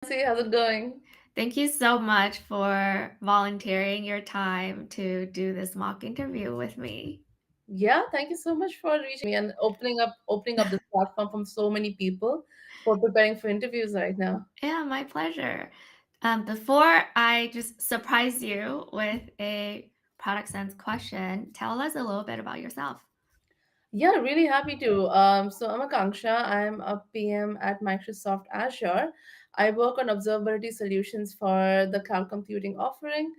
Nancy, how's it going? Thank you so much for volunteering your time to do this mock interview with me. Yeah, thank you so much for reaching me and opening up this platform from so many people for preparing for interviews right now. Yeah, my pleasure. Before I just surprise you with a product sense question, tell us a little bit about yourself. Yeah, really happy to. So I'm Akanksha. I'm a PM at Microsoft Azure. I work on observability solutions for the cloud computing offering.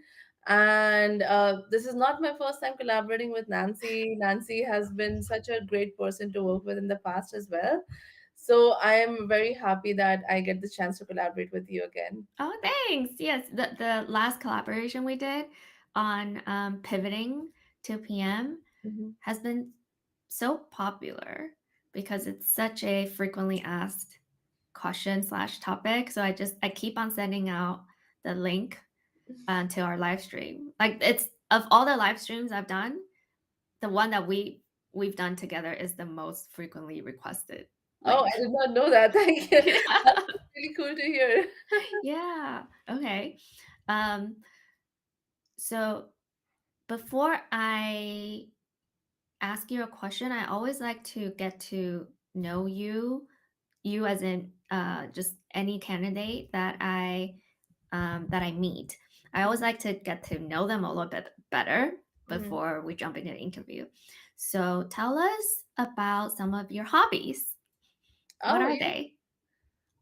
And this is not my first time collaborating with Nancy. Nancy has been such a great person to work with in the past as well. So I am very happy that I get the chance to collaborate with you again. Oh, thanks. Yes, the last collaboration we did on pivoting to PM Mhm. has been so popular because it's such a frequently asked question slash topic. So I keep on sending out the link to our live stream. Like it's of all the live streams I've done, the one that we've done together is the most frequently requested Oh, link. I did not know that. Thank you. That's really cool to hear. Yeah. Okay. Um, so before I ask you a question, I always like to get to know you as in just any candidate that I meet. I always like to get to know them a little bit better Mhm. before we jump into the interview. So tell us about some of your hobbies. What Oh, are they?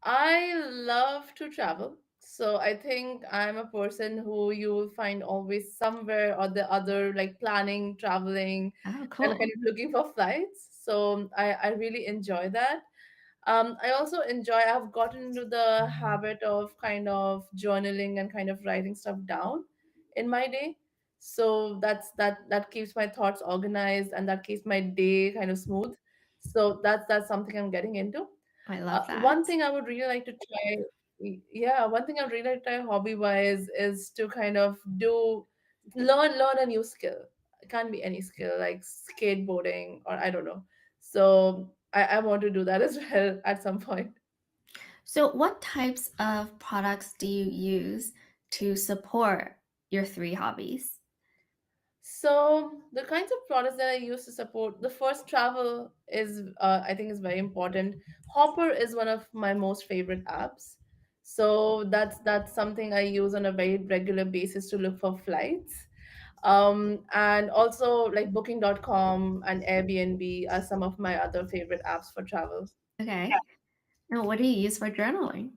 I love to travel. So I think I'm a person who you will find always somewhere or the other, like planning, traveling, Oh, and kind cool. of looking for flights. So I really enjoy that. I also enjoy, I've gotten into the habit of kind of journaling and kind of writing stuff down in my day. So that keeps my thoughts organized and that keeps my day kind of smooth. So that's something I'm getting into. I love One that. thing I would really like to try, yeah, one thing I would really like to try hobby wise is to kind of learn a new skill. It can't be any skill like skateboarding or I don't know. So I want to do that as well at some point. So, what types of products do you use to support your three hobbies? So the kinds of products that I use to support the first travel is I think is very important. Hopper is one of my most favorite apps. So that's something I use on a very regular basis to look for flights. And also like booking.com and Airbnb are some of my other favorite apps for travel. Okay. And what do you use for journaling?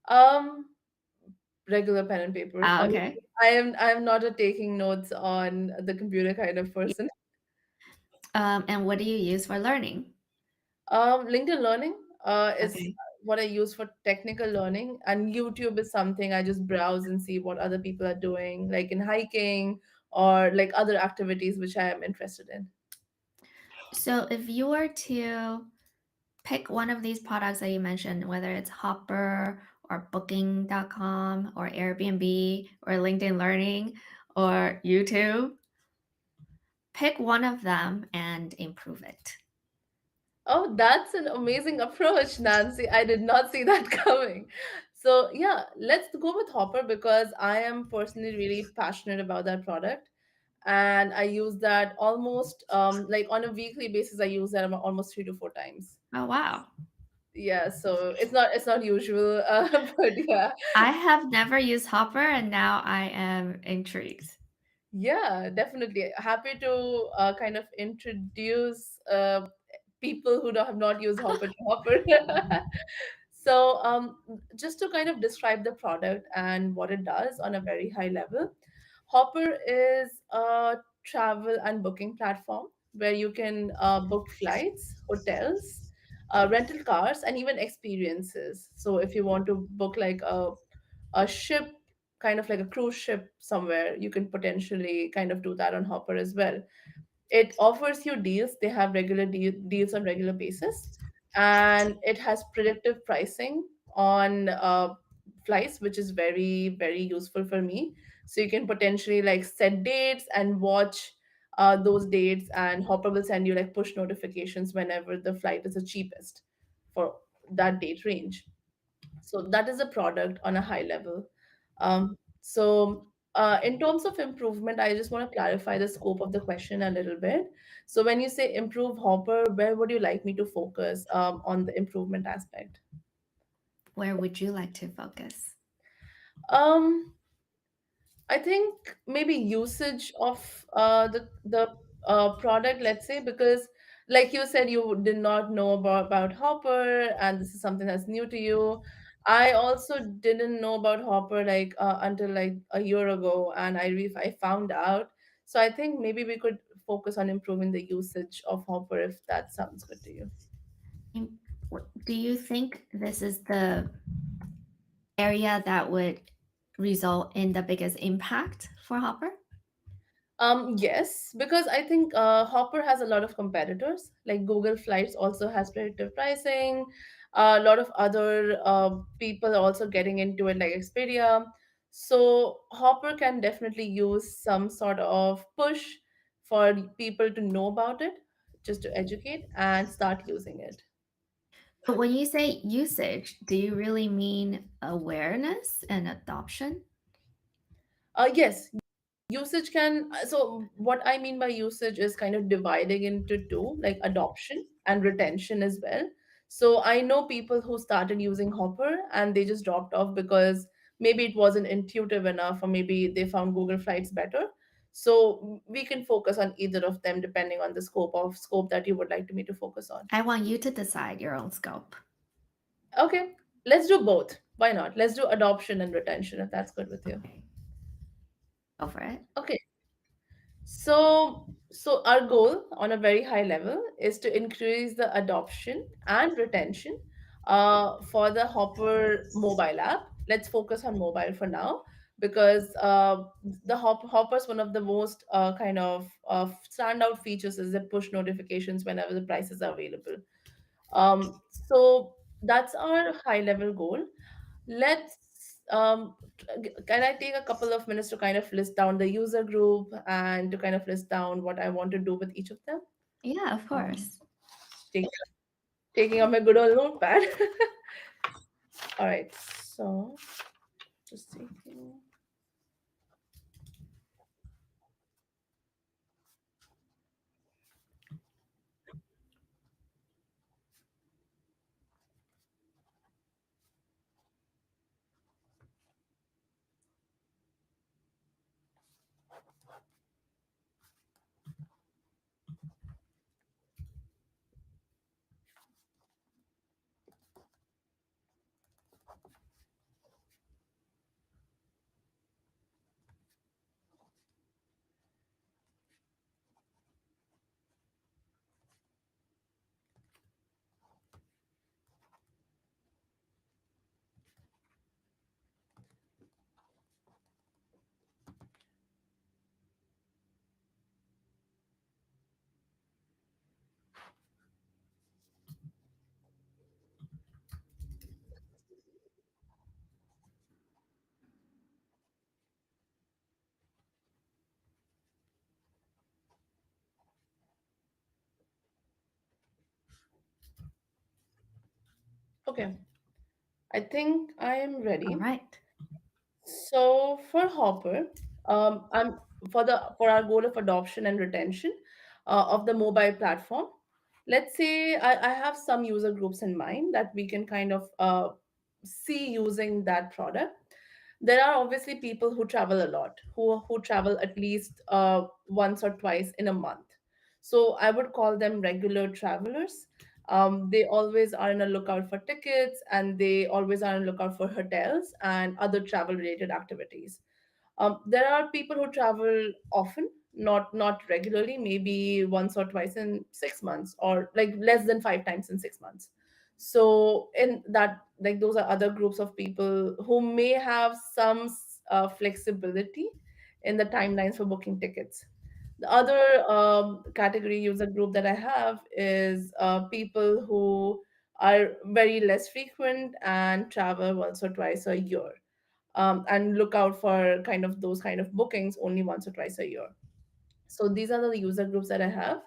Um, Regular pen and paper. Ah, okay. I am not a taking notes on the computer kind of person. And what do you use for learning? LinkedIn Learning is Okay. what I use for technical learning, and YouTube is something I just browse and see what other people are doing, like in hiking or like other activities which I am interested in. So, if you were to pick one of these products that you mentioned, whether it's Hopper or Booking.com or Airbnb or LinkedIn Learning or YouTube, pick one of them and improve it. Oh, that's an amazing approach, Nancy. I did not see that coming. So, yeah, let's go with Hopper because I am personally really passionate about that product. And I use that almost like on a weekly basis. I use that almost 3 to 4 times. Oh, wow. Yeah, so it's not usual, but yeah, I have never used Hopper and now I am intrigued. yeah, definitely happy to kind of introduce people who have not used Hopper to Hopper. So, just to kind of describe the product and what it does on a very high level, Hopper is a travel and booking platform where you can book flights, hotels, rental cars, and even experiences. So, if you want to book like a ship, kind of like a cruise ship somewhere, you can potentially kind of do that on Hopper as well. It offers you deals. They have deals on regular basis, and it has predictive pricing on flights, which is very very useful for me. So you can potentially like set dates and watch those dates, and Hopper will send you like push notifications whenever the flight is the cheapest for that date range. So that is a product on a high level. In terms of improvement, I just want to clarify the scope of the question a little bit. So when you say improve Hopper, where would you like me to focus on the improvement aspect? Where would you like to focus? Um, I think maybe usage of the product, let's say, because like you said, you did not know about Hopper, and this is something that's new to you. I also didn't know about Hopper until like a year ago, and I found out. So I think maybe we could focus on improving the usage of Hopper if that sounds good to you. And do you think this is the area that would result in the biggest impact for Hopper? Yes, because I think Hopper has a lot of competitors. Like Google Flights also has predictive pricing. A lot of other people are also getting into it, like Expedia. So Hopper can definitely use some sort of push for people to know about it, just to educate and start using it. But when you say usage, do you really mean awareness and adoption? Yes, usage can, so what I mean by usage is kind of dividing into two, like adoption and retention as well. So I know people who started using Hopper and they just dropped off because maybe it wasn't intuitive enough, or maybe they found Google Flights better. So we can focus on either of them depending on the scope that you would like me to focus on. I want you to decide your own scope. Okay, let's do both. Why not? Let's do adoption and retention if that's good with you. Okay, go for it. Okay. So our goal on a very high level is to increase the adoption and retention for the Hopper mobile app. Let's focus on mobile for now because Hopper's one of the most kind of standout features is the push notifications whenever the prices are available. So that's our high level goal. Can I take a couple of minutes to kind of list down the user group and to kind of list down what I want to do with each of them? Yeah, of Um, course. take, Taking out my good old notepad. All right, so just taking. Okay, I think I am All ready. right. So for Hopper, I'm for our goal of adoption and retention of the mobile platform. Let's say I have some user groups in mind that we can kind of see using that product. There are obviously people who travel a lot, who travel at least once or twice in a month. So I would call them regular travelers. They always are on a lookout for tickets, and they always are on a lookout for hotels and other travel related activities. There are people who travel often, not regularly, maybe once or twice in 6 months, or like less than 5 times in 6 months. So in that, like those are other groups of people who may have some flexibility in the timelines for booking tickets. The other category user group that I have is people who are very less frequent and travel once or twice a year, and look out for kind of those kind of bookings only once or twice a year. So these are the user groups that I have.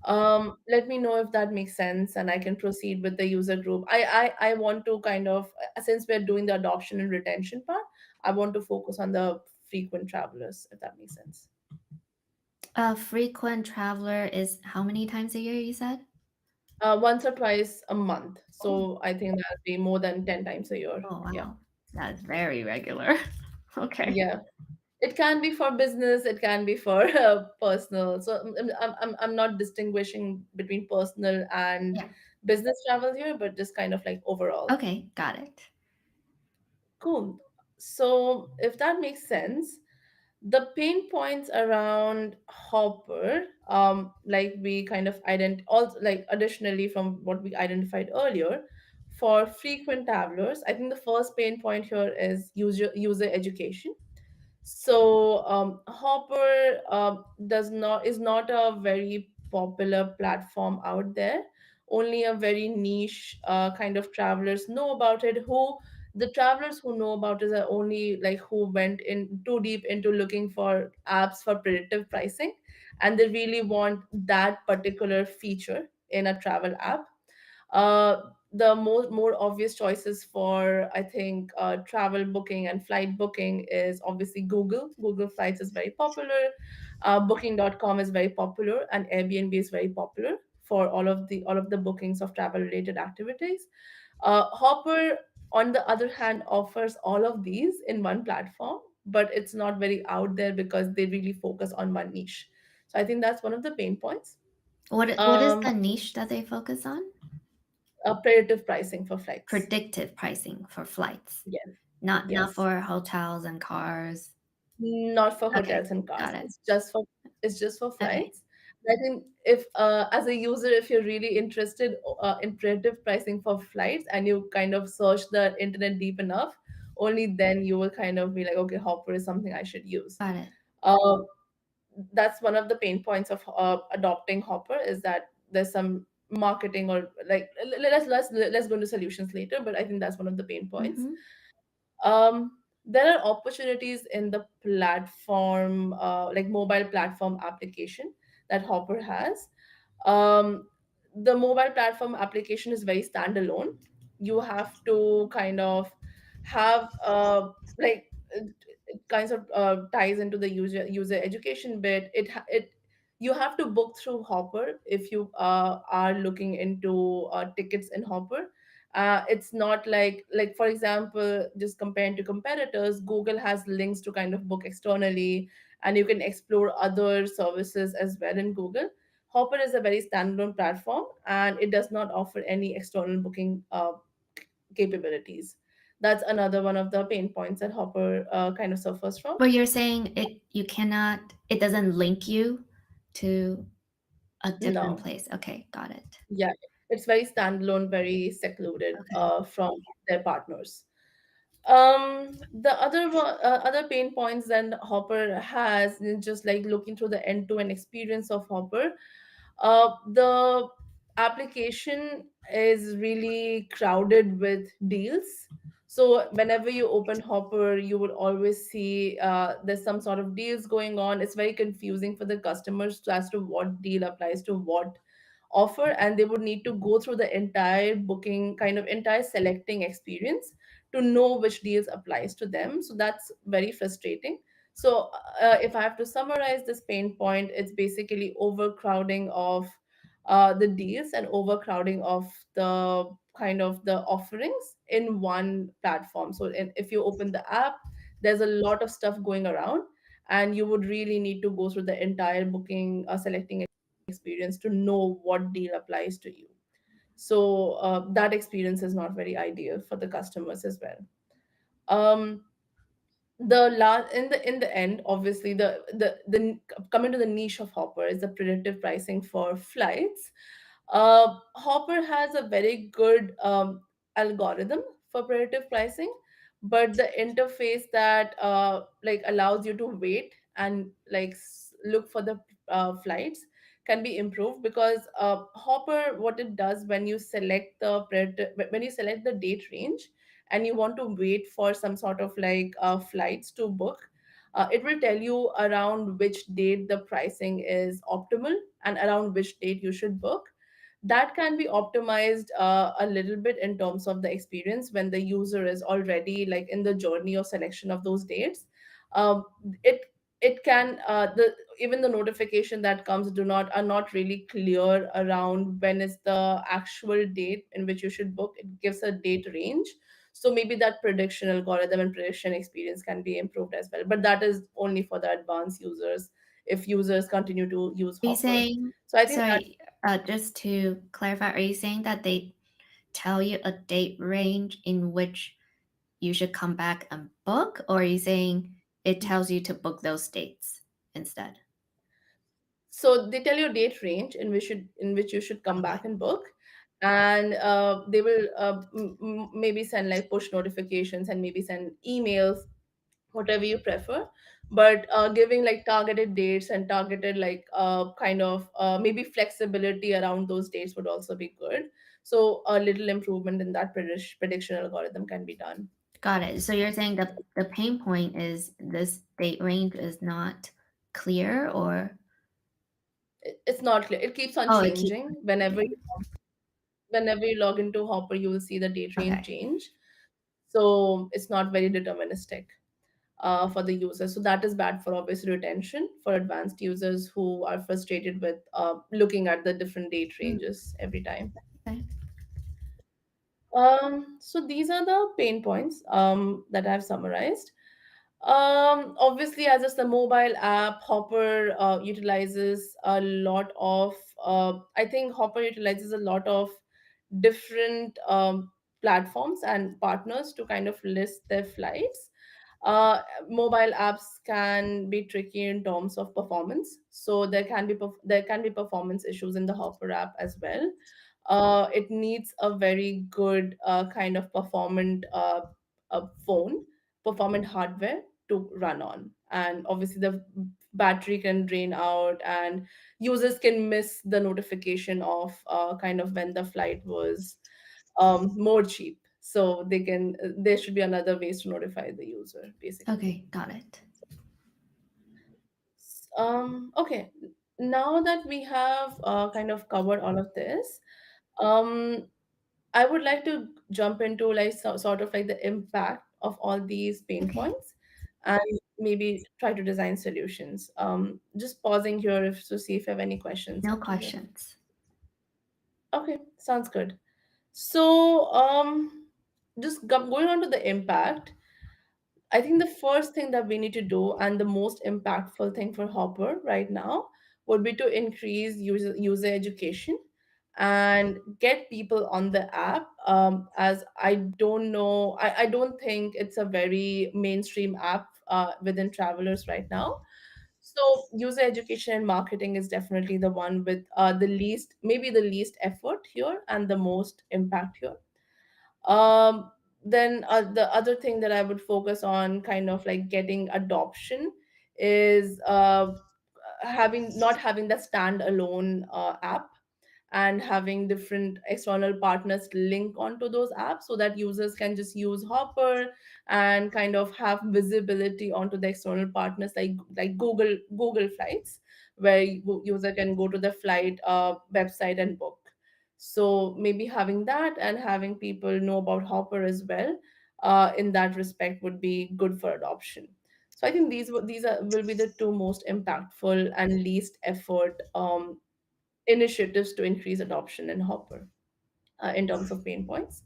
Let me know if that makes sense and I can proceed with the user group. I want to kind of, since we're doing the adoption and retention part, I want to focus on the frequent travelers, if that makes sense. A frequent traveler is how many times a year you said? Once or twice a month. Oh, So I think that'll be more than 10 times a year. oh Yeah. wow. That's very regular. Okay. Yeah. It can be for business, it can be for personal. So I'm not distinguishing between personal and Yeah. business travel here, but just kind of like overall. Okay, got it. Cool. So if that makes sense, the pain points around Hopper, like we kind of also like additionally from what we identified earlier, for frequent travelers, I think the first pain point here is user education. So Hopper does not is not a very popular platform out there. Only a very niche kind of travelers know about it. Who The travelers who know about it are only like who went in too deep into looking for apps for predictive pricing, and they really want that particular feature in a travel app. The more obvious choices for I think travel booking and flight booking is obviously Google Flights is very popular. Booking.com is very popular, and Airbnb is very popular for all of the bookings of travel related activities. Hopper, on the other hand, offers all of these in one platform, but it's not very out there because they really focus on one niche. So I think that's one of the pain points. What is um the niche that they focus on? Predictive pricing for flights. Predictive pricing for flights. Yes, Not yes. for hotels and cars. Not for Okay, hotels and cars. got it. It's just for Okay, flights. I think if as a user, if you're really interested in predictive pricing for flights and you kind of search the internet deep enough, only then you will kind of be like, okay, Hopper is something I should use. got it. Uh, that's one of the pain points of adopting Hopper is that there's some marketing or like let's go into solutions later, but I think that's one of the pain points. Mm-hmm. There are opportunities in the platform, like mobile platform application that Hopper has. Um, the mobile platform application is very standalone. You have to kind of have like it kinds of ties into the user education bit. You have to book through Hopper if you are looking into tickets in Hopper. It's not like for example, just comparing to competitors, Google has links to kind of book externally, and you can explore other services as well in Google. Hopper is a very standalone platform, and it does not offer any external booking capabilities. That's another one of the pain points that Hopper kind of suffers from. But you're saying it doesn't link you to a different No, place. Okay, got it. yeah, it's very standalone, very secluded Okay. from their partners. The other pain points that Hopper has is just like looking through the end-to-end experience of Hopper. The application is really crowded with deals. So whenever you open Hopper, you would always see there's some sort of deals going on. It's very confusing for the customers as to what deal applies to what offer, and they would need to go through the entire booking, kind of entire selecting experience to know which deals applies to them. So that's very frustrating. So if I have to summarize this pain point, it's basically overcrowding of the deals and overcrowding of the kind of the offerings in one platform. So if you open the app, there's a lot of stuff going around, and you would really need to go through the entire booking selecting experience to know what deal applies to you. So that experience is not very ideal for the customers as well. um in the end, obviously, the coming to the niche of Hopper is the predictive pricing for flights. Hopper has a very good algorithm for predictive pricing, but the interface that like allows you to wait and like look for the flights can be improved, because Hopper, what it does when you select when you select the date range and you want to wait for some sort of like flights to book, It will tell you around which date the pricing is optimal and around which date you should book. That can be optimized a little bit in terms of the experience when the user is already like in the journey of selection of those dates. um, it it can the even the notification that comes do not are not really clear around when is the actual date in which you should book. It gives a date range, so maybe that prediction algorithm and prediction experience can be improved as well, but that is only for the advanced users. If users continue to use Are you Hopper, saying, so I think that. sorry, just to clarify, are you saying that they tell you a date range in which you should come back and book, or are you saying it tells you to book those dates instead? So they tell you a date range in which you should come Okay. back and book, and they will maybe send like push notifications and maybe send emails, whatever you prefer. But giving like targeted dates and targeted like kind of maybe flexibility around those dates would also be good. So a little improvement in that prediction algorithm can be done. Got it. So you're saying the pain point is this date range is not clear, or It's not clear. It keeps on oh, it keeps changing whenever you log into Hopper, you will see the date range okay. change. So it's not very deterministic for the user. So that is bad for obviously retention for advanced users who are frustrated with looking at the different date Mm, ranges every time. okay. So these are the pain points that I've summarized. Obviously, as it's the mobile app, Hopper utilizes a lot of. I think Hopper utilizes a lot of different platforms and partners to kind of list their flights. Mobile apps can be tricky in terms of performance, so there can be performance issues in the Hopper app as well. It needs a very good kind of phone, performant hardware to run on, and obviously the battery can drain out, and users can miss the notification of kind of when the flight was more cheap. So there should be another ways to notify the user basically. Okay, got it. Okay, now that we have kind of covered all of this, um I would like to jump into like sort of like the impact of all these pain Okay. points and maybe try to design solutions. Just pausing here if to see if you have any questions No up to here. questions. Okay, sounds good. So, just going on to the impact, I think the first thing that we need to do and the most impactful thing for Hopper right now would be to increase user education and get people on the app. As I don't know, I don't think it's a very mainstream app within travelers right now. So user education and marketing is definitely the one with maybe the least effort here and the most impact here. Then the other thing that I would focus on, kind of like getting adoption, is having not having the standalone app and having different external partners link onto those apps so that users can just use Hopper and kind of have visibility onto the external partners like Google Flights, where user can go to the flight website and book. So maybe having that and having people know about Hopper as well, in that respect, would be good for adoption. So I think these are will be the two most impactful and least effort initiatives to increase adoption in Hopper in terms of pain points.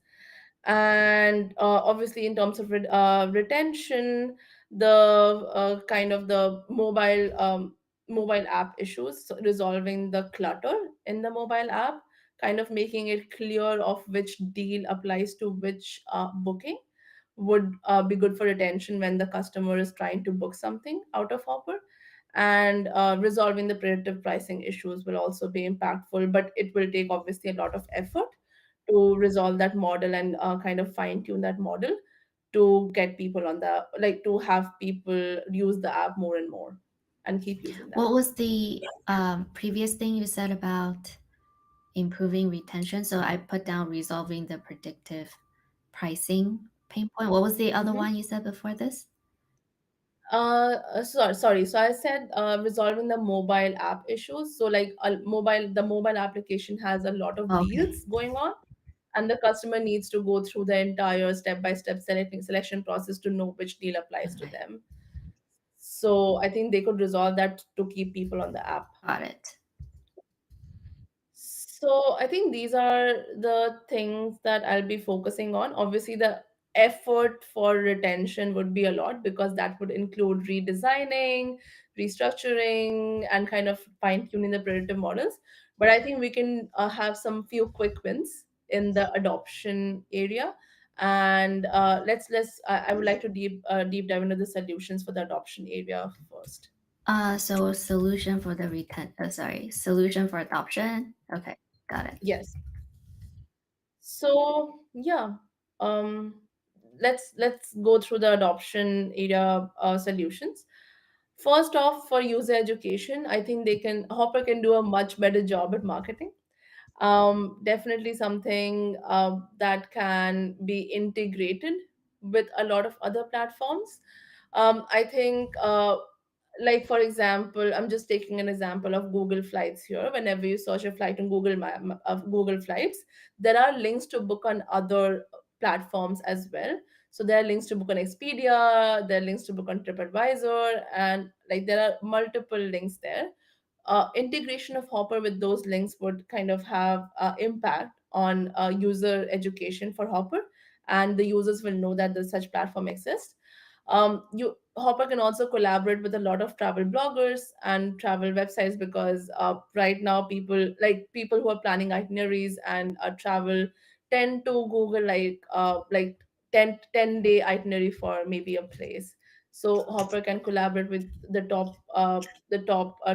And obviously, in terms of retention, the kind of the mobile app issues, so resolving the clutter in the mobile app, kind of making it clear of which deal applies to which booking would be good for retention when the customer is trying to book something out of Hopper. And resolving the predictive pricing issues will also be impactful, but it will take obviously a lot of effort to resolve that model and kind of fine tune that model to get people on the like to have people use the app more and more and keep using the What app. was the previous thing you said about improving retention? So I put down resolving the predictive pricing pain point. What was the other Mhm. one you said before this? Sorry. So I said resolving the mobile app issues. So like the mobile application has a lot of Okay. deals going on, and the customer needs to go through the entire step-by-step selection process to know which deal applies to Okay. them. So I think they could resolve that to keep people on the app. Got it. So I think these are the things that I'll be focusing on. Obviously, the effort for retention would be a lot because that would include redesigning, restructuring, and kind of fine tuning the predictive models. But I think we can have some few quick wins in the adoption area. And I would like to deep dive into the solutions for the adoption area first. So solution for the solution for adoption. Okay, got it. Yes. So yeah, um, let's go through the adoption area solutions. First off, for user education, I think Hopper can do a much better job at marketing. Definitely something that can be integrated with a lot of other platforms. I think like for example, I'm just taking an example of Google Flights here. Whenever you search a flight on Google Flights, there are links to book on other platforms as well. So there are links to book on Expedia, there are links to book on TripAdvisor, and like there are multiple links there. Integration of Hopper with those links would kind of have impact on user education for Hopper, and the users will know that there's such platform exists. Hopper can also collaborate with a lot of travel bloggers and travel websites because right now people who are planning itineraries and travel tend to Google like 10 day itinerary for maybe a place. So Hopper can collaborate with the top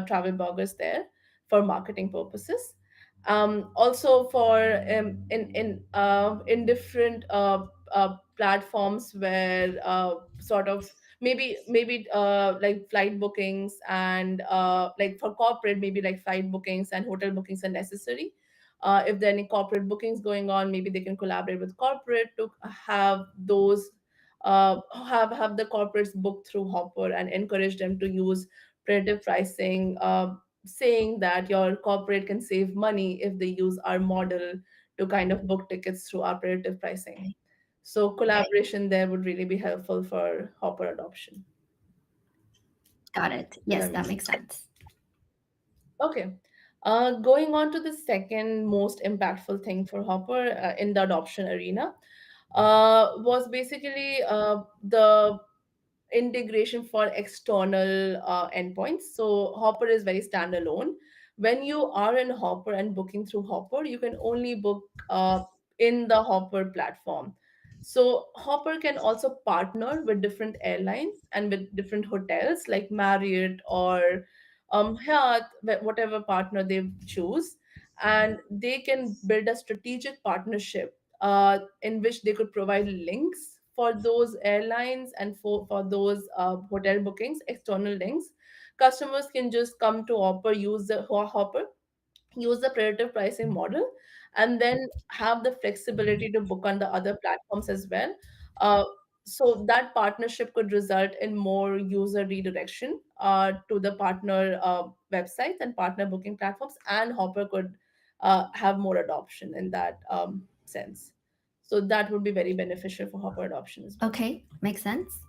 travel bloggers there for marketing purposes. Also for in different platforms where sort of maybe like flight bookings and like for corporate maybe like flight bookings and hotel bookings are necessary. If there are any corporate bookings going on, maybe they can collaborate with corporate to have those have the corporates book through Hopper and encourage them to use predictive pricing, saying that your corporate can save money if they use our model to kind of book tickets through our predictive pricing. Okay, So collaboration there would really be helpful for Hopper adoption. got it. Does Yes, that make that sense? makes sense. Okay. Going on to the second most impactful thing for Hopper in the adoption arena was basically the integration for external endpoints. So Hopper is very standalone. When you are in Hopper and booking through Hopper, you can only book in the Hopper platform. So Hopper can also partner with different airlines and with different hotels like Marriott or Hyatt, whatever partner they choose, and they can build a strategic partnership in which they could provide links for those airlines and for those hotel bookings, external links. Customers can just come to Hopper, use the predictive pricing model, and then have the flexibility to book on the other platforms as well. Uh, so that partnership could result in more user redirection to the partner websites and partner booking platforms, and Hopper could have more adoption in that sense. So that would be very beneficial for Hopper adoption as well. Okay, makes sense.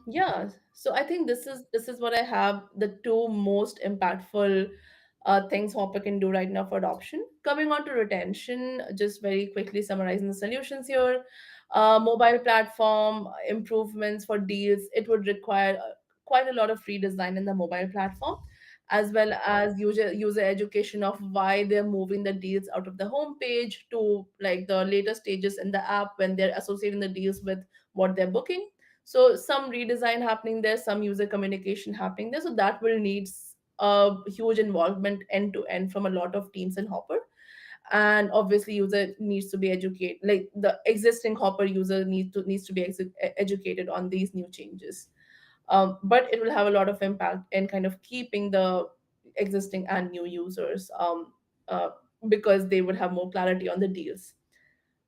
Yeah, so I think this is what I have, the two most impactful things Hopper can do right now for adoption. Coming on to retention, just very quickly summarizing the solutions here. Mobile platform improvements for deals, it would require quite a lot of redesign in the mobile platform, as well as user education of why they're moving the deals out of the home page to like the later stages in the app when they're associating the deals with what they're booking. So some redesign happening there, some user communication happening there. So that will need a huge involvement end to end from a lot of teams in Hopper. And obviously, user needs to be educated. Like the existing Hopper user needs to be educated on these new changes. But it will have a lot of impact in kind of keeping the existing and new users because they would have more clarity on the deals.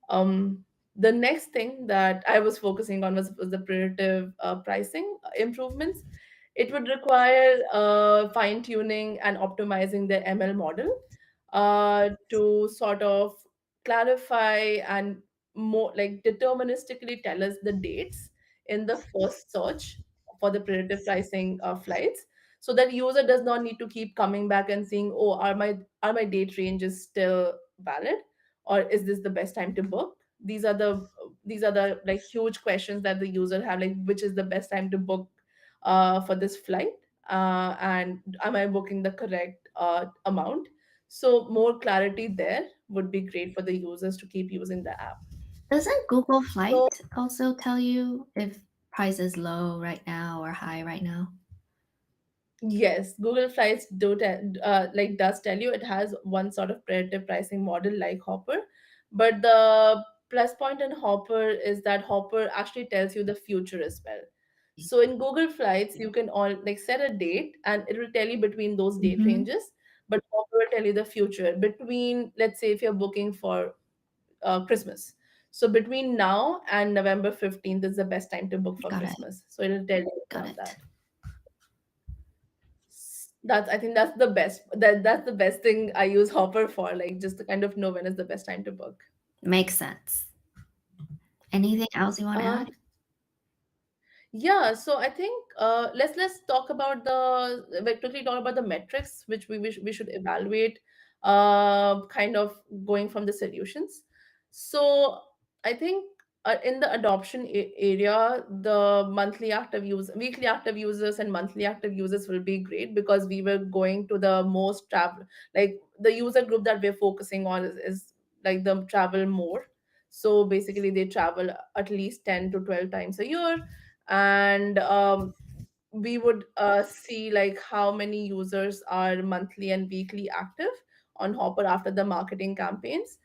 Um, The next thing that I was focusing on was the predictive pricing improvements. It would require fine tuning and optimizing the ML model to sort of clarify and more like deterministically tell us the dates in the first search for the predictive pricing flights, so that user does not need to keep coming back and saying, oh, are my date ranges still valid, or is this the best time to book? These are the like huge questions that the user have, like which is the best time to book for this flight, and am I booking the correct amount? So more clarity there would be great for the users to keep using the app. Doesn't Google So Flight also tell you if price is low right now or high right now? yes, Google Flights does tell you it has one sort of predictive pricing model like Hopper, but the plus point in Hopper is that Hopper actually tells you the future as well. So in Google Flights, you can all like set a date and it will tell you between those date Mm-hmm. ranges, but Hopper will tell you the future between, let's say, if you're booking for Christmas. So between now and November 15th is the best time to book for Got it. Christmas. So it'll tell you Got about it. that. That's I think that's the best thing I use Hopper for, like just to kind of know when is the best time to book. Makes sense. Anything else you want to Um, add? Yeah, so I think let's talk about like quickly talk about the metrics which we should evaluate, kind of going from the solutions. So I think in the adoption area, the weekly active users and monthly active users will be great because we were going to the most travel, like the user group that we're focusing on is like the travel more. So basically, they travel at least 10 to 12 times a year, and we would see like how many users are monthly and weekly active on Hopper after the marketing campaigns.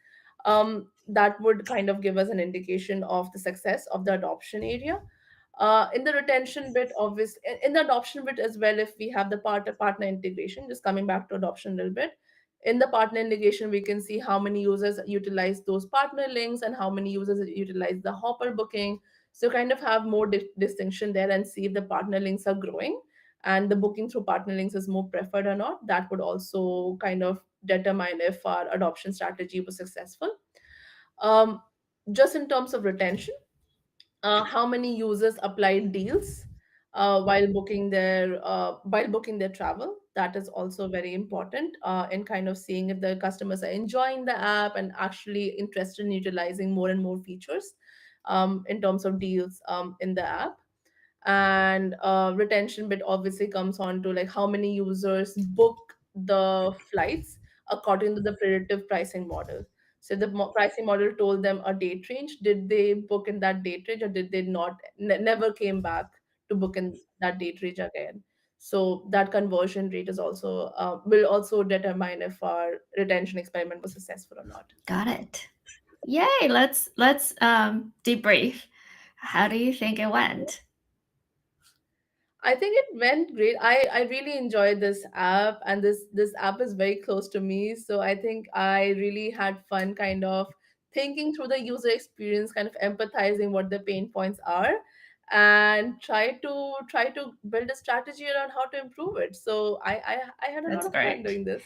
That would kind of give us an indication of the success of the adoption area. In the retention bit, obviously, in the adoption bit as well, if we have the partner integration, just coming back to adoption a little bit, in the partner integration, we can see how many users utilize those partner links and how many users utilize the Hopper booking. So kind of have more distinction there and see if the partner links are growing and the booking through partner links is more preferred or not. That would also kind of determine if our adoption strategy was successful. Um, just in terms of retention, how many users applied deals while booking their travel. That is also very important in kind of seeing if the customers are enjoying the app and actually interested in utilizing more and more features in terms of deals in the app. And retention bit obviously comes on to like how many users book the flights according to the predictive pricing model. So the pricing model told them a date range, did they book in that date range or did they not, never came back to book in that date range again? So that conversion rate is also will also determine if our retention experiment was successful or not. Got it. Yay! Let's debrief. How do you think it went? I think it went great. I really enjoyed this app, and this app is very close to me. So I think I really had fun kind of thinking through the user experience, kind of empathizing what the pain points are, and try to build a strategy around how to improve it. So I had a lot That's of fun great. doing this.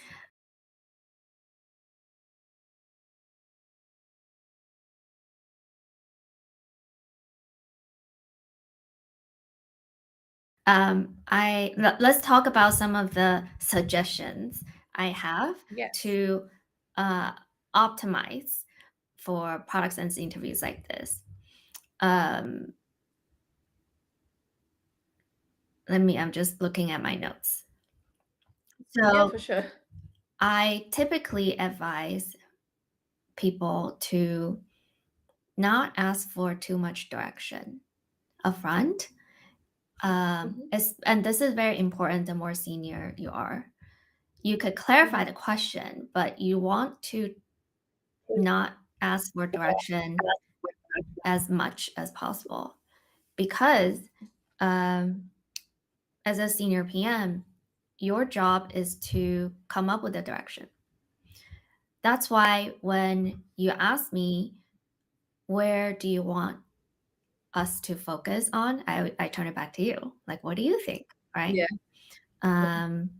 Let's talk about some of the suggestions I have Yes. to uh, optimize for products and interviews like this. Um, I'm just looking at my notes. Yeah, So for sure. I typically advise people to not ask for too much direction upfront. Hmm. And this is very important the more senior you are. You could clarify Hmm. the question, but you want to not ask for direction as much as possible because um, as a senior PM, your job is to come up with a direction. That's why when you ask me, where do you want us to focus on? I turn it back to you. Like, what do you think? Right. Yeah. Yeah. Um,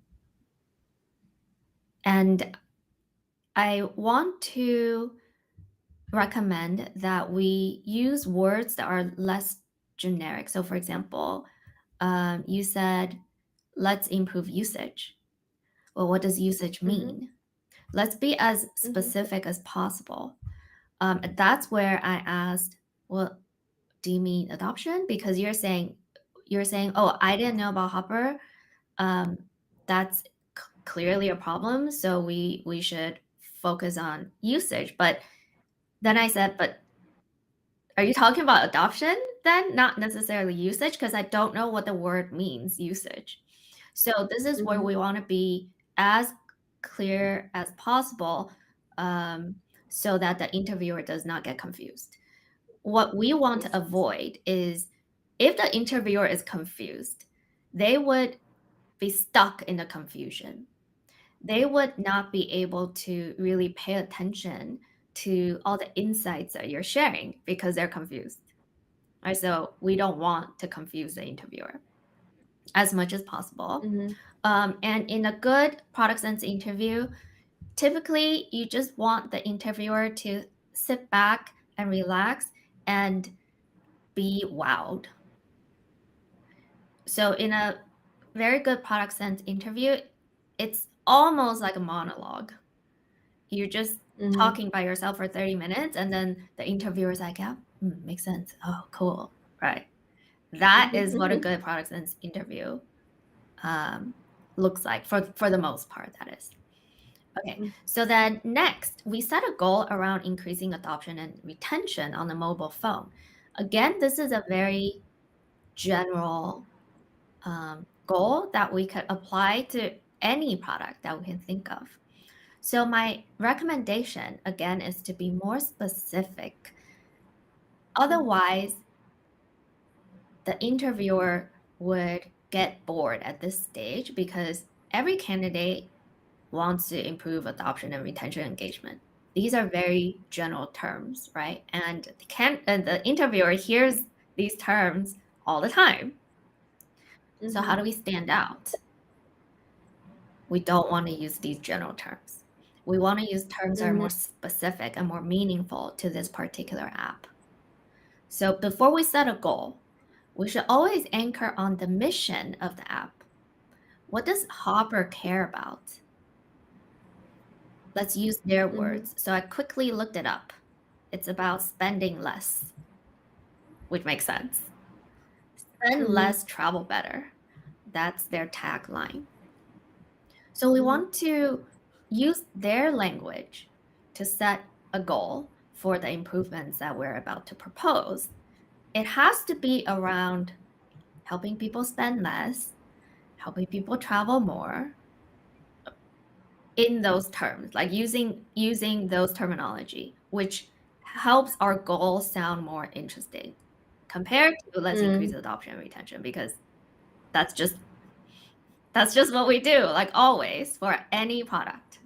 and I want to recommend that we use words that are less generic. So, for example, you said, let's improve usage. Well, what does usage Mm-hmm. mean? Let's be as Mm-hmm. specific as possible. That's where I asked, well, do you mean adoption? Because you're saying, oh, I didn't know about Hopper. Um, that's clearly a problem. So we should focus on usage. But then I said, but are you talking about adoption then? Not necessarily usage, because I don't know what the word means, usage. So this is where Mm-hmm. we want to be as clear as possible, um, so that the interviewer does not get confused. What we want to Yes. avoid is if the interviewer is confused, they would be stuck in the confusion. They would not be able to really pay attention to all the insights that you're sharing because they're confused. Right? So we don't want to confuse the interviewer as much as possible. Mm-hmm. And in a good product sense interview, typically you just want the interviewer to sit back and relax and be wowed. So in a very good product sense interview, it's almost like a monologue. You're just Mm-hmm. talking by yourself for 30 minutes, and then the interviewer's like, yeah, makes sense. Oh, cool. Right. That is what a Mm-hmm. good product sense interview um, looks like for the most part, that is. Okay, so then next, we set a goal around increasing adoption and retention on the mobile phone. Again, this is a very general goal that we could apply to any product that we can think of. So my recommendation again is to be more specific. Otherwise, the interviewer would get bored at this stage because every candidate wants to improve adoption and retention engagement. These are very general terms, right? And the interviewer hears these terms all the time. So how Mm-hmm. do we stand out? We don't want to use these general terms. We want to use terms that are Mm-hmm. more specific and more meaningful to this particular app. So before we set a goal, we should always anchor on the mission of the app. What does Hopper care about? Let's use their Mm-hmm. words. So I quickly looked it up. It's about spending less, which makes sense. Spend Mm-hmm. less, travel better. That's their tagline. So we Mm-hmm. want to use their language to set a goal for the improvements that we're about to propose. It has to be around helping people spend less, helping people travel more, in those terms, like using those terminology, which helps our goal sound more interesting compared to let's increase Mm-hmm. adoption and retention, because that's just that's just what we do, like always for any product.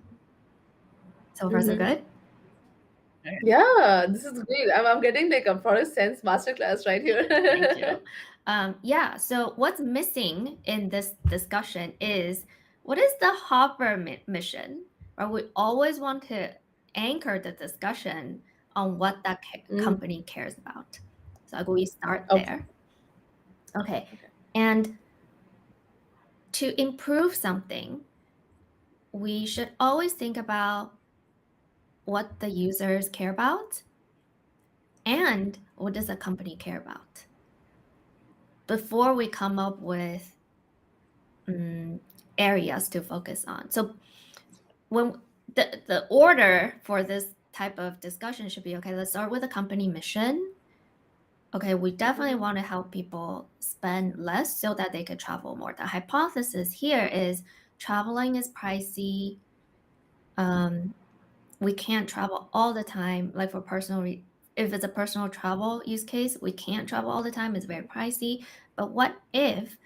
So far so Mm-hmm. good. Okay. Yeah, this is great. I'm getting like a forest sense masterclass right Thank here. you. Yeah, so what's missing in this discussion is, what is the Hopper mission? Or we always want to anchor the discussion on what that Mm, company cares about. So we start okay. there. Okay. Okay. And to improve something, we should always think about what the users care about and what does the company care about before we come up with mm, areas to focus on. So when the order for this type of discussion should be, okay, let's start with the company mission. Okay, we definitely Mm-hmm. want to help people spend less so that they could travel more. The hypothesis here is traveling is pricey. Um, we can't travel all the time. Like for if it's a personal travel use case, we can't travel all the time. It's very pricey. But what if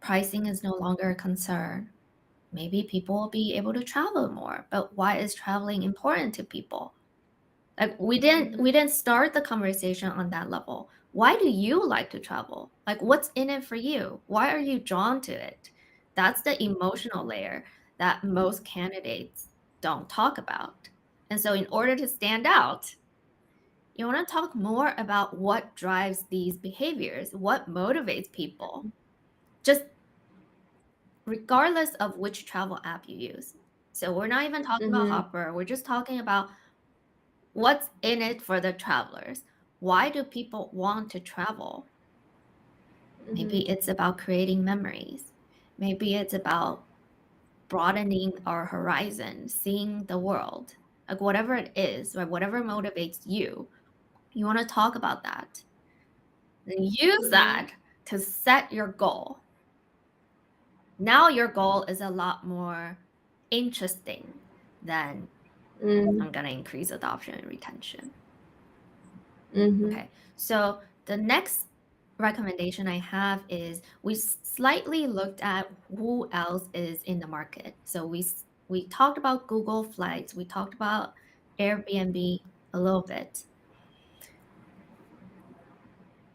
pricing is no longer a concern? Maybe people will be able to travel more. But why is traveling important to people? Like we didn't start the conversation on that level. Why do you like to travel? Like what's in it for you? Why are you drawn to it? That's the emotional layer that most candidates don't talk about. And so in order to stand out, you want to talk more about what drives these behaviors, what motivates people. Just regardless of which travel app you use. So we're not even talking about Mm-hmm. Hopper, we're just talking about what's in it for the travelers. Why do people want to travel? Mm-hmm. Maybe it's about creating memories. Maybe it's about broadening our horizon, seeing the world. Like whatever it is, or whatever motivates you, you want to talk about that. Then use Mm-hmm. that to set your goal. Now your goal is a lot more interesting than Mm-hmm. I'm going to increase adoption and retention. Mm-hmm. Okay, so the next recommendation I have is we slightly looked at who else is in the market. So we talked about Google Flights, we talked about Airbnb a little bit.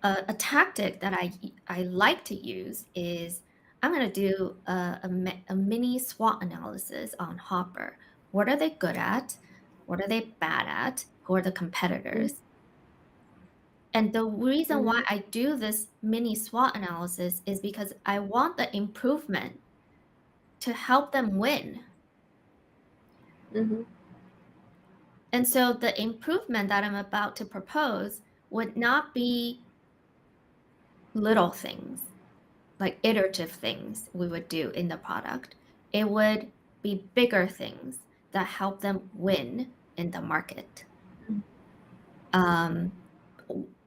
A tactic that I like to use is I'm going to do a mini SWOT analysis on Hopper. What are they good at? What are they bad at? Who are the competitors? And the reason why Mm-hmm. I do this mini SWOT analysis is because I want the improvement to help them win. Mm-hmm. And so the improvement that I'm about to propose would not be little things, like iterative things we would do in the product. It would be bigger things that help them win in the market. Um,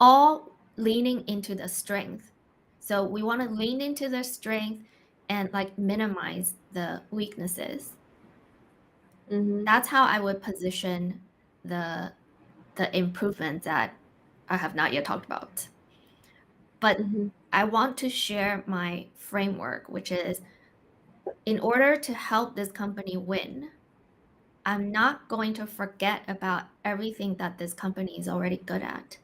all leaning into the strength. So we want to lean into the strength and like minimize the weaknesses. Mm-hmm. That's how I would position the the improvements that I have not yet talked about. But Mm-hmm. I want to share my framework, which is in order to help this company win, I'm not going to forget about everything that this company is already good at,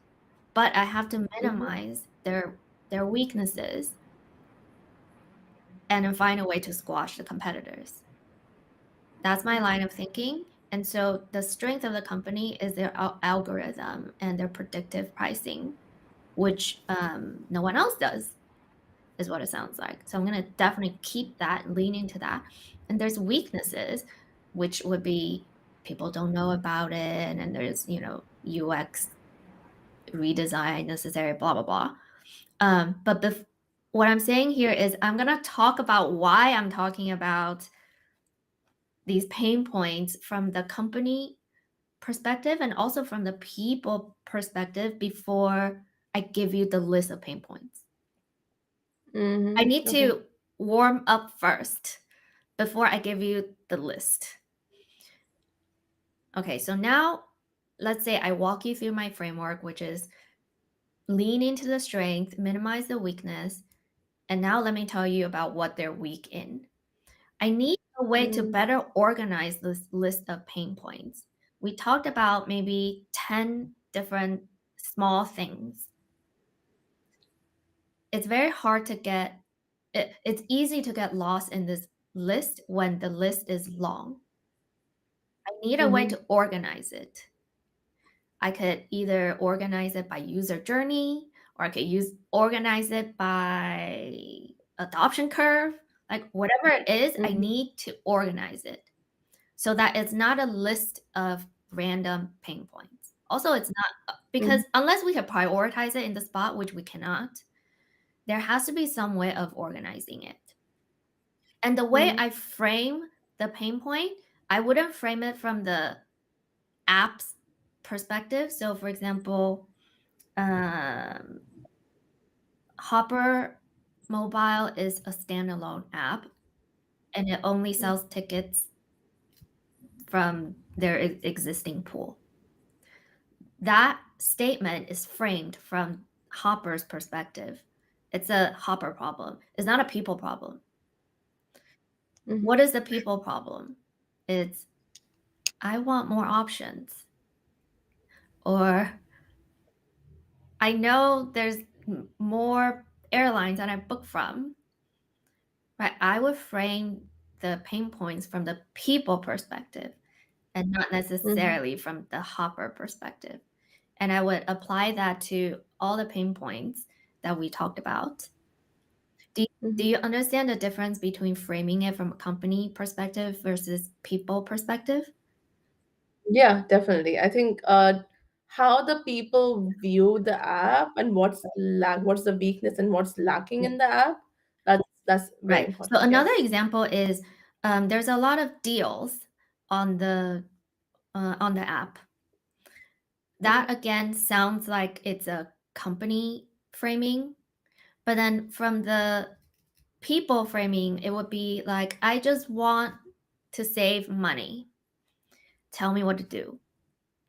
but I have to Mm-hmm. minimize their weaknesses and then find a way to squash the competitors. That's my line of thinking. And so the strength of the company is their algorithm and their predictive pricing, which no one else does, is what it sounds like. So I'm going to definitely keep that, lean into that. And there's weaknesses, which would be people don't know about it, and there's UX redesign necessary, blah blah blah. But what I'm saying here is I'm going to talk about why I'm talking about these pain points from the company perspective and also from the people perspective before I give you the list of pain points. I Mm-hmm. need Okay. to warm up first before I give you the list. Okay, so now let's say I walk you through my framework, which is lean into the strength, minimize the weakness, and now let me tell you about what they're weak in. I need a way to Mm-hmm. better organize this list of pain points. We talked about maybe 10 different small things. It's very hard to get, it's easy to get lost in this list when the list is long. I need a way Mm-hmm. to organize it. I could either organize it by user journey or I could organize it by adoption curve. Like whatever it is, I Mm-hmm. need to organize it so that it's not a list of random pain points. Also, it's not because unless we can prioritize it in the spot, which we cannot, there has to be some way of organizing it. And the way Mm-hmm. I frame the pain point, I wouldn't frame it from the app's perspective. So, for example, um, Hopper Mobile is a standalone app and it only sells tickets from their existing pool. That statement is framed from Hopper's perspective. It's a Hopper problem. It's not a people problem. Mm-hmm. What is the people problem? It's I want more options. Or I know there's more airlines that I book from, right? I would frame the pain points from the people perspective and not Mm-hmm. necessarily from the hopper perspective. And I would apply that to all the pain points that we talked about. Do Mm-hmm. you understand the difference between framing it from a company perspective versus people perspective? Yeah, definitely. I think how the people view the app and what's the weakness and what's lacking Yeah. in the app. That's very Right. So important. another Yes. example is there's a lot of deals on the app. Mm-hmm. That again sounds like it's a company framing, but then from the people framing, it would be like, I just want to save money. Tell me what to do.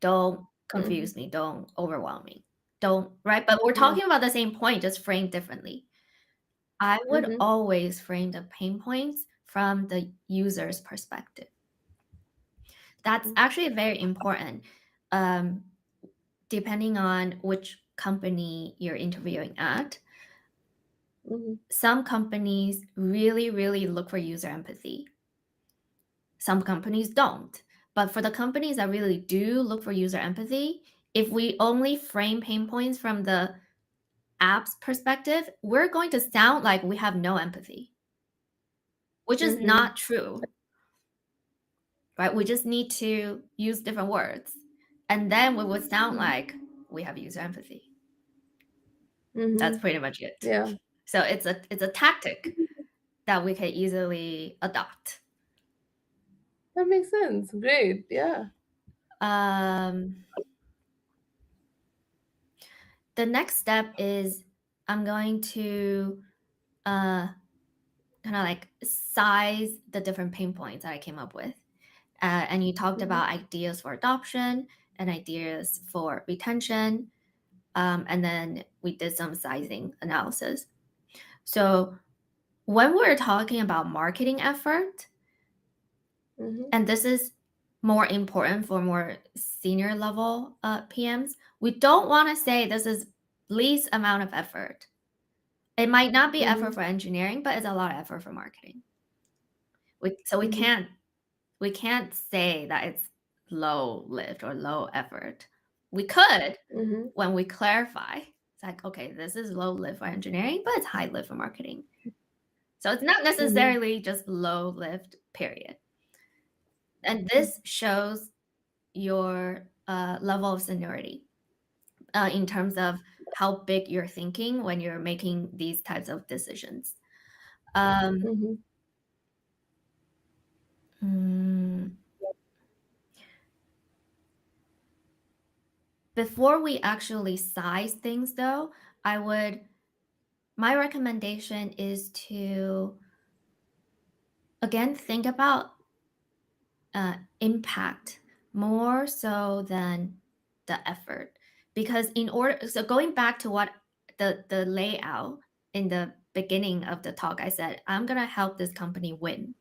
Don't Mm-hmm. confuse me. Don't overwhelm me. Don't, right? But we're Yeah. talking about the same point, just framed differently. I would Mm-hmm. always frame the pain points from the user's perspective. That's actually very important, um, depending on which company you're interviewing at. Mm-hmm. Some companies really, really look for user empathy. Some companies don't. But for the companies that really do look for user empathy, if we only frame pain points from the app's perspective, we're going to sound like we have no empathy, which is Mm-hmm. not true, right? We just need to use different words. And then we would sound Mm-hmm. like we have user empathy. That's Mm-hmm. pretty much it. Yeah. So it's a tactic that we can easily adopt. That makes sense. Great. Yeah. Um, the next step is I'm going to uh, kind of like size the different pain points that I came up with. And you talked Mm-hmm. about ideas for adoption and ideas for retention. And then we did some sizing analysis. So when we're talking about marketing effort, Mm-hmm. and this is more important for more senior level PMs, we don't want to say this is least amount of effort. It might not be effort Mm-hmm. for engineering, but it's a lot of effort for marketing. So Mm-hmm. we can't say that it's low lift or low effort. We could Mm-hmm. when we clarify. It's like, okay, this is low lift for engineering, but it's high lift for marketing. So it's not Mm-hmm. necessarily just low lift, period. And Mm-hmm. this shows your level of seniority in terms of how big you're thinking when you're making these types of decisions. Um, Mm-hmm. mm, Before we actually size things, though, my recommendation is to again think about impact more so than the effort. Because in order, so going back to what the layout in the beginning of the talk, I said, I'm going to help this company win.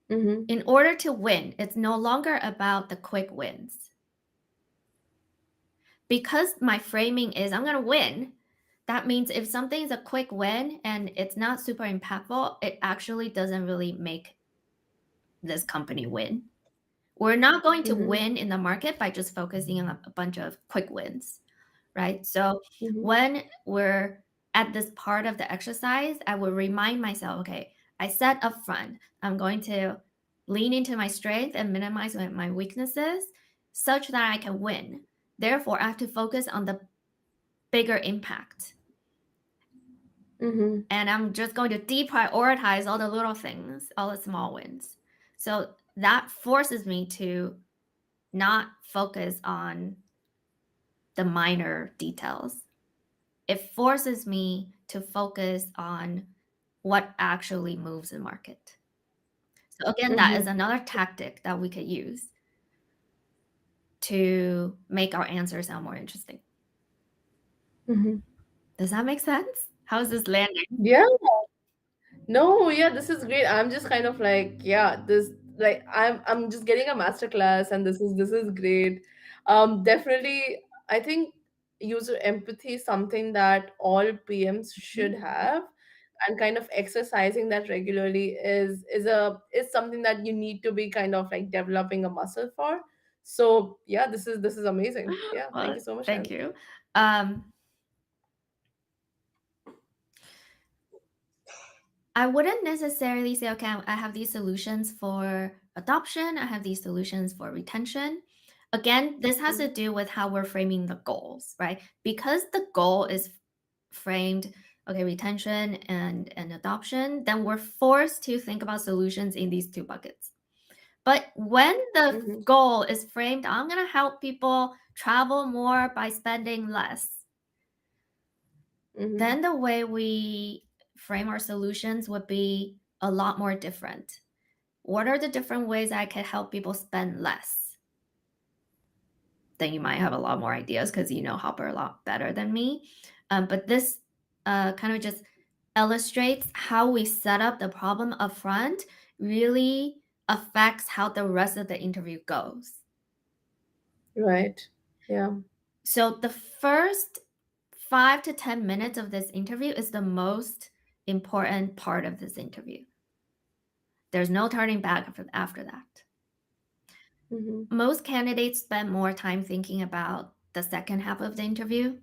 Mm-hmm. In order to win, it's no longer about the quick wins. Because my framing is I'm going to win, that means if something is a quick win and it's not super impactful, it actually doesn't really make this company win. We're not going to Mm-hmm. win in the market by just focusing on a bunch of quick wins, right? So Mm-hmm. when we're at this part of the exercise, I will remind myself, okay, I said upfront, I'm going to lean into my strength and minimize my weaknesses such that I can win. Therefore, I have to focus on the bigger impact. Mm-hmm. And I'm just going to deprioritize all the little things, all the small wins. So that forces me to not focus on the minor details. It forces me to focus on what actually moves the market. So again, that is Mm-hmm. another tactic that we could use to make our answer sound more interesting. Mm-hmm. Does that make sense? How is this landing? Yeah. No, yeah, this is great. I'm just kind of like, yeah, this like I'm just getting a master class and this is great. Definitely, I think user empathy is something that all PMs should Mhm. have, and kind of exercising that regularly is something that you need to be kind of like developing a muscle for. So yeah, this is amazing. Yeah, thank Well, you so much, thank Nancy. you. Um, I wouldn't necessarily say, okay, I have these solutions for adoption, I have these solutions for retention. Again, this has to Mhm, do with how we're framing the goals, right? Because the goal is framed, okay, retention and adoption, then we're forced to think about solutions in these two buckets. But when the mhm, goal is framed, I'm going to help people travel more by spending less, mhm. then the way we frame our solutions would be a lot more different. What are the different ways I could help people spend less? Then you might have a lot more ideas because you know Hopper a lot better than me. But this kind of just illustrates how we set up the problem up front really affects how the rest of the interview goes. Right. Yeah. So the first 5 to 10 minutes of this interview is the most important part of this interview. There's no turning back after that. Mhm, Most candidates spend more time thinking about the second half of the interview,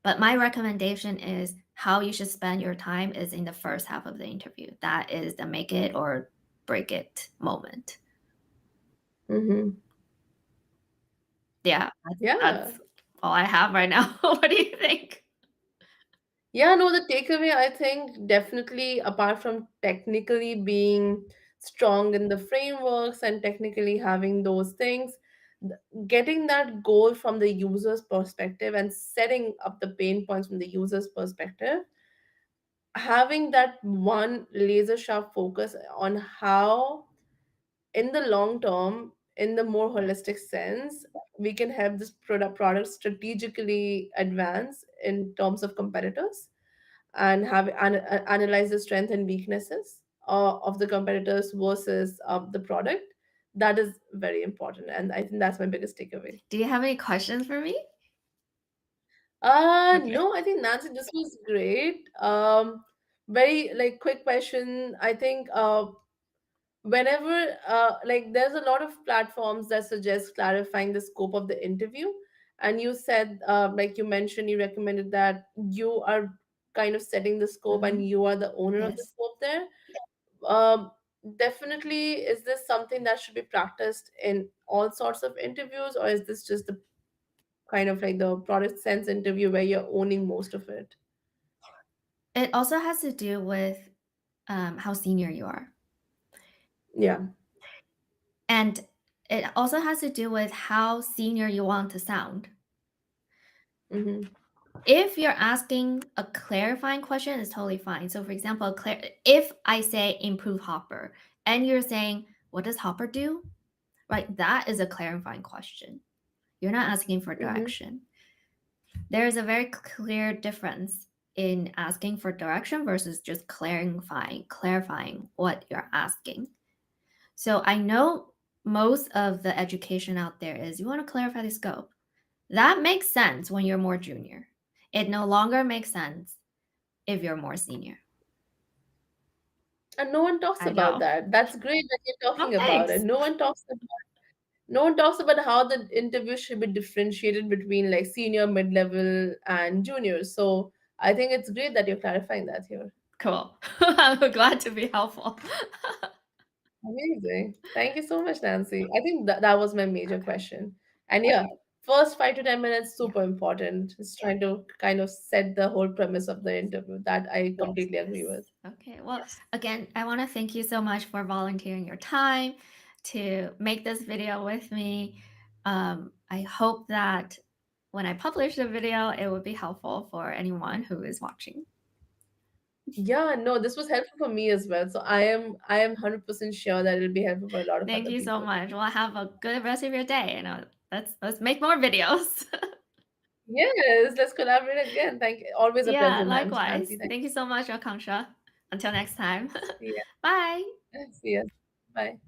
but my recommendation is how you should spend your time is in the first half of the interview. That is the make it or break it moment. mhm. Yeah, Yeah. that's all I have right now. What do you think? Yeah, no, the takeaway, I think, definitely, apart from technically being strong in the frameworks and technically having those things, th- getting that goal from the user's perspective and setting up the pain points from the user's perspective, having that one laser sharp focus on how, in the long term, in the more holistic sense, we can help this product strategically advance in terms of competitors, and analyze the strengths and weaknesses of the competitors versus the product. That is very important, and I think that's my biggest takeaway. Do you have any questions for me? Okay. No, I think Nancy, this was great. Very like quick question. I think whenever like there's a lot of platforms that suggest clarifying the scope of the interview, and you said like you mentioned, you recommended that you are kind of setting the scope and Mhm. you are the owner of the Yes. scope there. um, Definitely, is this something that should be practiced in all sorts of interviews, or is this just the kind of like the product sense interview where you're owning most of it? It also has to do with how senior you are. Yeah. And it also has to do with how senior you want to sound. Mm-hmm. If you're asking a clarifying question, it's totally fine. So, for example, if I say improve Hopper and you're saying, what does Hopper do? Right? That is a clarifying question. You're not asking for Mm-hmm. direction. There is a very clear difference in asking for direction versus just clarifying what you're asking. So I know most of the education out there is you want to clarify the scope. That makes sense when you're more junior. It no longer makes sense if you're more senior. And no one talks I about know. that. That's great that you're Oh, talking about it. thanks. No one talks about how the interview should be differentiated between like senior, mid-level, and juniors. So I think it's great that you're clarifying that here. Cool. I'm glad to be helpful. Amazing. Thank you so much, Nancy. I think that was my major Okay. question. And yeah, first 5 to 10 minutes, Yeah. super important. It's trying to kind of set the whole premise of the interview. That I completely agree Yes. with. Okay. Well, again, I want to thank you so much for volunteering your time to make this video with me. I hope that when I publish the video, it would be helpful for anyone who is watching. Yeah, no, this was helpful for me as well. So I am 100% sure that it'll be helpful for a lot of Thank other you so people. much. Well, have a good rest of your day. Let's make more videos. Yes, let's collaborate again. Thank you. Always a Yeah, pleasure, likewise. Nancy. Thank Thank you so much, Akanksha. Until next time. you. See Bye. ya. See ya. Bye.